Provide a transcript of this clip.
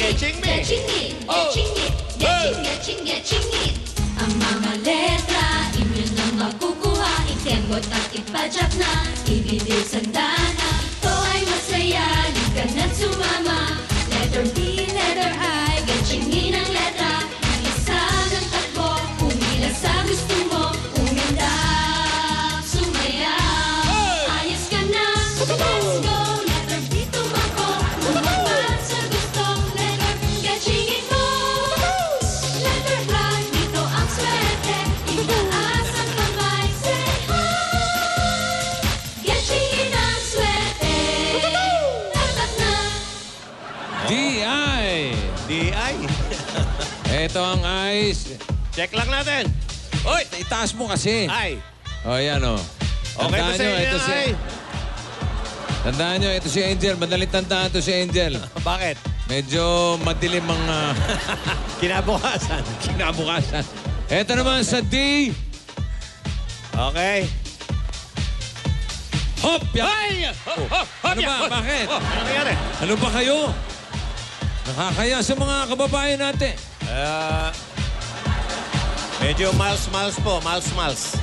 Getchingit. Ang mga letra, inyo na makukuha. Ikembot at ipadyak na, ibibig sandana. To ay masaya, di ka na't sumama. Letter B, letter I, getchingin ang letra. Isa ng takbo, umila sa gusto mo. Umindap, sumayaw. Ayos ka na, let's go. Letter B, tumakbo. Umapad sa gusto, letter getchingin mo. Letter I, dito ang swerte. Itaas ang kamay, say hi. Getchingin ang swerte. Tatak na. D.I. D.I. Ito ang ice. Check lang natin. Oy, itaas mo kasi. Ay. O, yan o. Okay ba sa inyo ito si... ay? Tandaan nyo, ito si Angel. Madaling tandaan ito si Angel. Bakit? Medyo madilim ang Kinabukasan. kinabukasan. Ito naman sa D. Okay. Hop! Yan. Ay! Ano ba? Bakit? Ano nangyari? Ano ba kayo? Nakakaya sa mga kababayan natin. Medyo miles po. Miles.